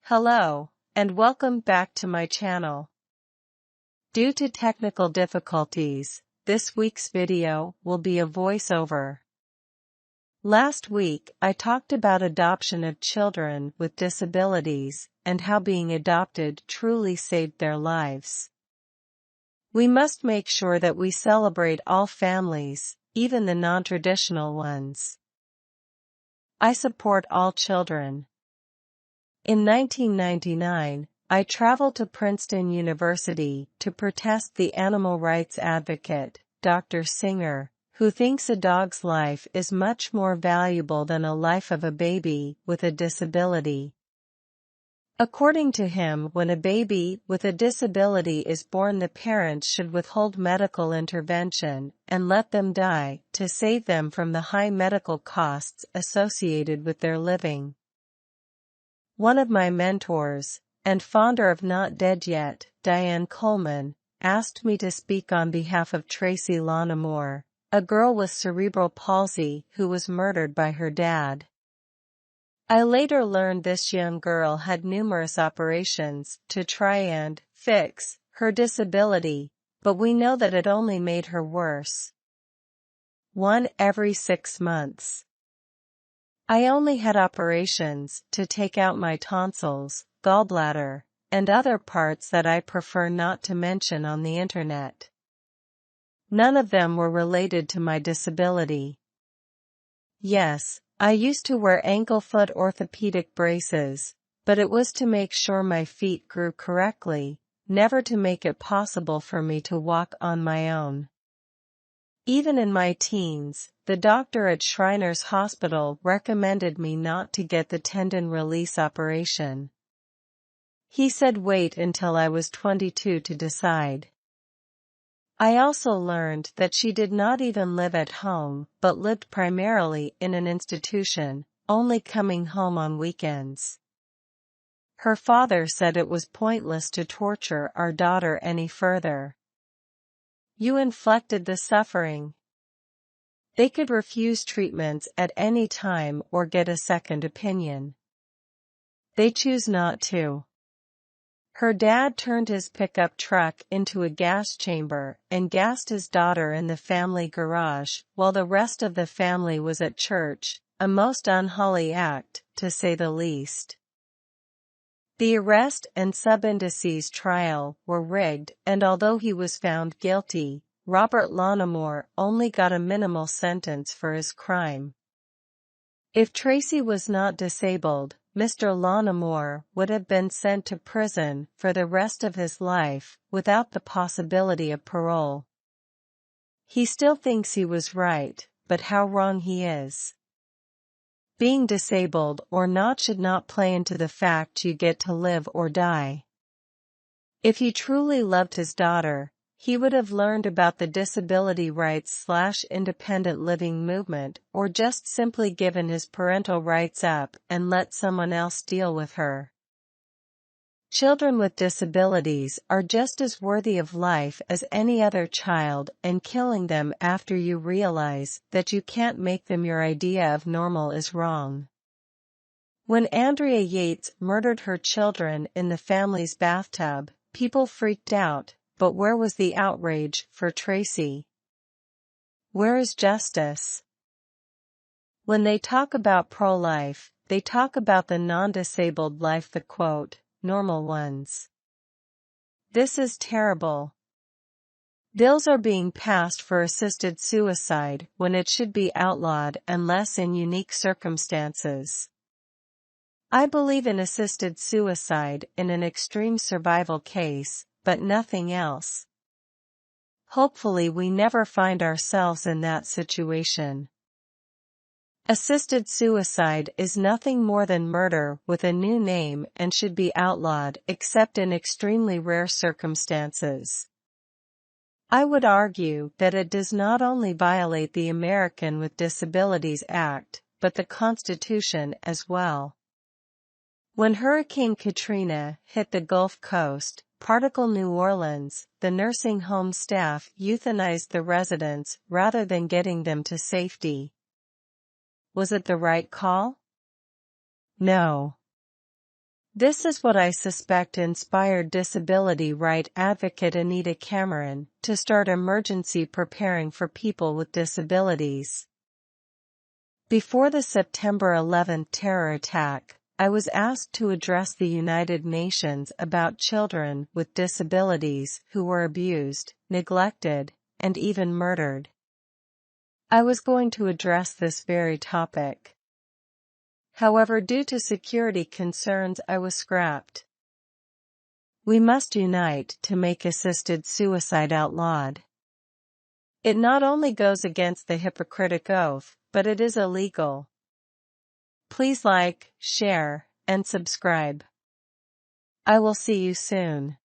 Hello, and welcome back to my channel. Due to technical difficulties, this week's video will be a voiceover. Last week, I talked about adoption of children with disabilities and how being adopted truly saved their lives. We must make sure that we celebrate all families, even the non-traditional ones. I support all children. In 1999, I traveled to Princeton University to protest the animal rights advocate, Dr. Singer, who thinks a dog's life is much more valuable than a life of a baby with a disability. According to him, when a baby with a disability is born, the parents should withhold medical intervention and let them die to save them from the high medical costs associated with their living. One of my mentors, and fonder of Not Dead Yet, Diane Coleman, asked me to speak on behalf of Tracy Lanamore, a girl with cerebral palsy who was murdered by her dad. I later learned this young girl had numerous operations to try and fix her disability, but we know that it only made her worse. One every 6 months. I only had operations to take out my tonsils, gallbladder, and other parts that I prefer not to mention on the internet. None of them were related to my disability. Yes, I used to wear ankle-foot orthopedic braces, but it was to make sure my feet grew correctly, never to make it possible for me to walk on my own. Even in my teens, the doctor at Shriners Hospital recommended me not to get the tendon release operation. He said wait until I was 22 to decide. I also learned that she did not even live at home but lived primarily in an institution, only coming home on weekends. Her father said it was pointless to torture our daughter any further. You inflicted the suffering. They could refuse treatments at any time or get a second opinion. They choose not to. Her dad turned his pickup truck into a gas chamber and gassed his daughter in the family garage while the rest of the family was at church, a most unholy act, to say the least. The arrest and sub-indices trial were rigged, and although he was found guilty, Robert Lanamore only got a minimal sentence for his crime. If Tracy was not disabled, Mr. Lanamore would have been sent to prison for the rest of his life, without the possibility of parole. He still thinks he was right, but how wrong he is. Being disabled or not should not play into the fact you get to live or die. If he truly loved his daughter, he would have learned about the disability rights/independent living movement, or just simply given his parental rights up and let someone else deal with her. Children with disabilities are just as worthy of life as any other child, and killing them after you realize that you can't make them your idea of normal is wrong. When Andrea Yates murdered her children in the family's bathtub, people freaked out. But where was the outrage for Tracy? Where is justice? When they talk about pro-life, they talk about the non-disabled life, the quote, normal ones. This is terrible. Bills are being passed for assisted suicide when it should be outlawed unless in unique circumstances. I believe in assisted suicide in an extreme survival case, but nothing else. Hopefully we never find ourselves in that situation. Assisted suicide is nothing more than murder with a new name and should be outlawed except in extremely rare circumstances. I would argue that it does not only violate the American with Disabilities Act, but the Constitution as well. When Hurricane Katrina hit the Gulf Coast, particle New Orleans, the nursing home staff euthanized the residents rather than getting them to safety. Was it the right call? No. This is what I suspect inspired disability right advocate Anita Cameron to start emergency preparing for people with disabilities. Before the September 11th terror attack, I was asked to address the United Nations about children with disabilities who were abused, neglected, and even murdered. I was going to address this very topic. However, due to security concerns, I was scrapped. We must unite to make assisted suicide outlawed. It not only goes against the Hippocratic Oath, but it is illegal. Please like, share, and subscribe. I will see you soon.